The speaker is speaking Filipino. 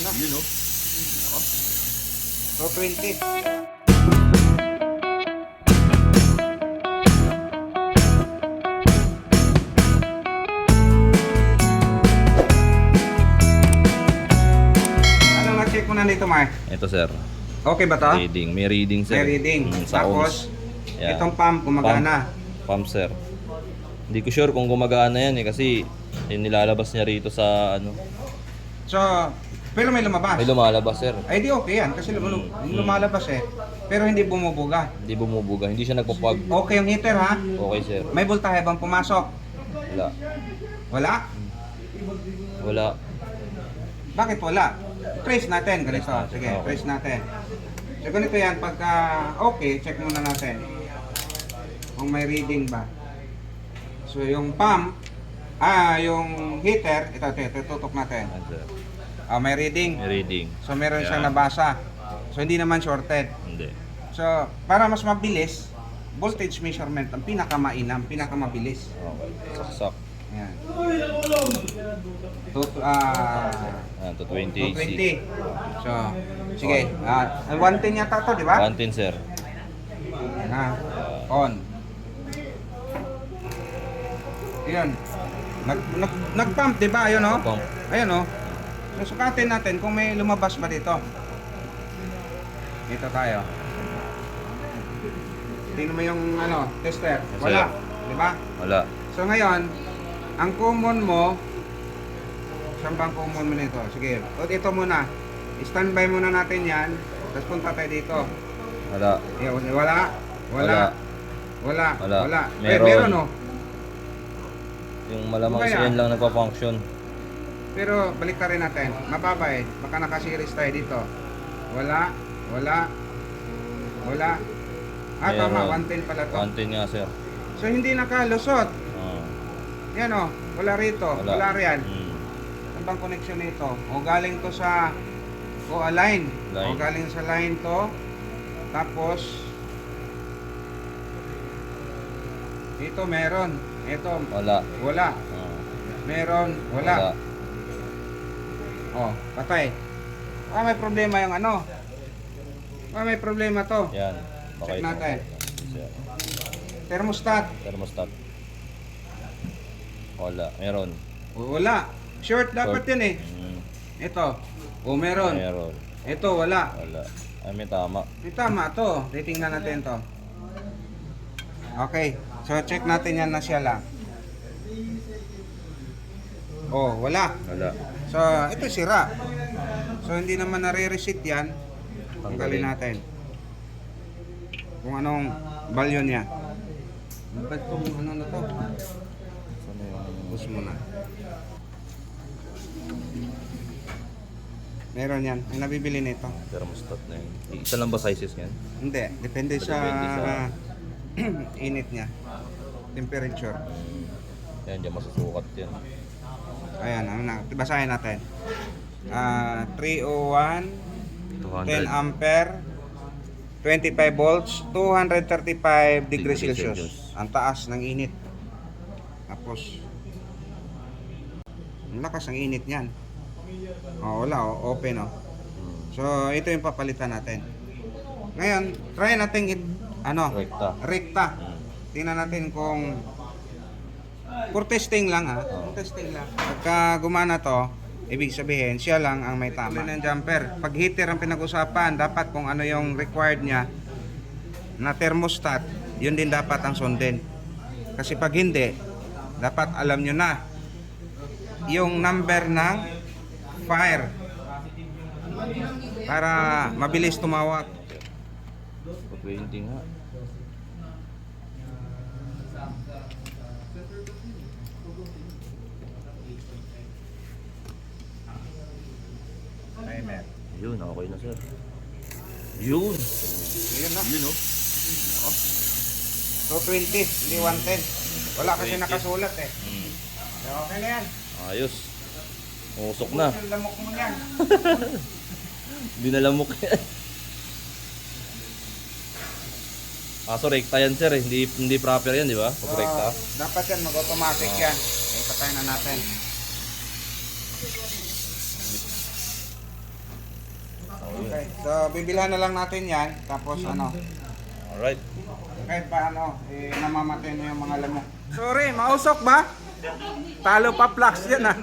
na. Yun o. 220. Anong na-check mo na dito, Mark? Ito sir. Okay ba to? Reading. May reading sir. May reading. Sa Tapos, ohms. Yan. itong pump gumagana. Pump sir. Hindi ko sure kung gumagana yan eh kasi nilalabas niya rito sa ano. So, pero may lumabas. May lumalabas sir. Ay di okay yan kasi lumalabas eh. Pero hindi bumubuga. Hindi bumubuga. Hindi siya nagpapag. Okay yung heater ha? Okay sir. May voltahe bang pumasok? Wala. Wala? Wala. Bakit wala? Trace natin ganito. Trace natin, Sige, okay. trace natin. So ganito yan, pagka okay, check muna natin kung may reading ba. So yung pump, yung heater, ito tutok natin. Yan sir. May reading. May reading. So meron Yan. siyang nabasa. So hindi naman shorted. Hindi. So para mas mabilis, voltage measurement ang pinakamainam, pinakamabilis. Okay. Saksak. Yan. Yan, 220 AC. 220. So, sige. 110 yata to, di ba? 110 sir. Yan na. On. Yan. Nag-pump, di ba? Ayun, oh. Pump. Ayun, oh. So, sukatin natin kung may lumabas ba dito. Dito tayo. Tingnan mo yung tester. Yes, Wala. sir. Di ba? Wala. So, ngayon, ang common mo, saan ba ang common mo nito? Sige, ito muna. Standby muna natin yan. Tapos punta tayo dito. Wala. Wala. Wala. Wala. Wala. Wala. Meron. Meron, oh. Yung malamang Kaya? kasi yan lang nagpa-function. Pero balik rin natin. Mababa eh. Baka nakasiris tayo dito. Wala. Wala. Wala. Tama. Meron. 110 pala to. 110 nga sir. So, hindi nakalusot. Ah. Yan, oh. Wala rito. Wala riyan. Ano bang connection nito? O galing to sa line. O Line. galing sa line to. Tapos dito meron. Ito Wala. wala. Ah. Meron, wala. Oh, patay. May problema yung may problema to. Yan. Check ito. natin. Sir. Thermostat. Thermostat. Wala. Meron. Wala. Short dapat Short. yun eh. Ito. Meron. Meron. Ito wala. Wala. Ay, may tama. Tama to. Titingnan natin to. Okay. So check natin yan na siya lang. Wala. Wala. So ito sira. So hindi naman nare-reset yan. Tanggalin natin. Kung anong value niya. Ba't itong na to? Saan yung... Bus mo na. Meron yan. May nabibili nito. thermostat na yun. Isa lang ba sizes yan? Hindi. Depende sa Depende sa... init niya. Temperature. Yan, dyan masusukat yan. Ayan. Basahin natin. 301 10 200. ampere 25 volts 235 degrees Celsius. Ang taas ng init. Tapos ang lakas ng init niyan. Wala, open So ito yung papalitan natin. Ngayon, try natin Rekta. rekta. Tingnan natin kung for testing lang Oo. Testing lang. Pagka gumana to, ibig sabihin siya lang ang may tama. Ng jumper. Pag heater ang pinag-usapan, dapat kung ano yung required niya na thermostat, yun din dapat ang sundin. Kasi pag hindi, dapat alam nyo na yung number ng fire para mabilis tumawag. 20 nga. Timer. Yun, okay na sir. Yun! Yun na. Yun, oh. 220, hindi 110. Wala kasi 220. nakasulat eh. Okay na yan. Ayos. Usok na. Yung lamok mo yan. Binalamok yan. Kaso rekta yan sir, hindi proper yan, di ba? Pag rekta. Dapat yan, mag-automatic yan. Ipatay na natin. So, bibilhan na lang natin yan. Tapos ano, Alright. kahit paano, namamatay na yung mga lamok. Sorry, mausok ba? Talo pa flux yan ah.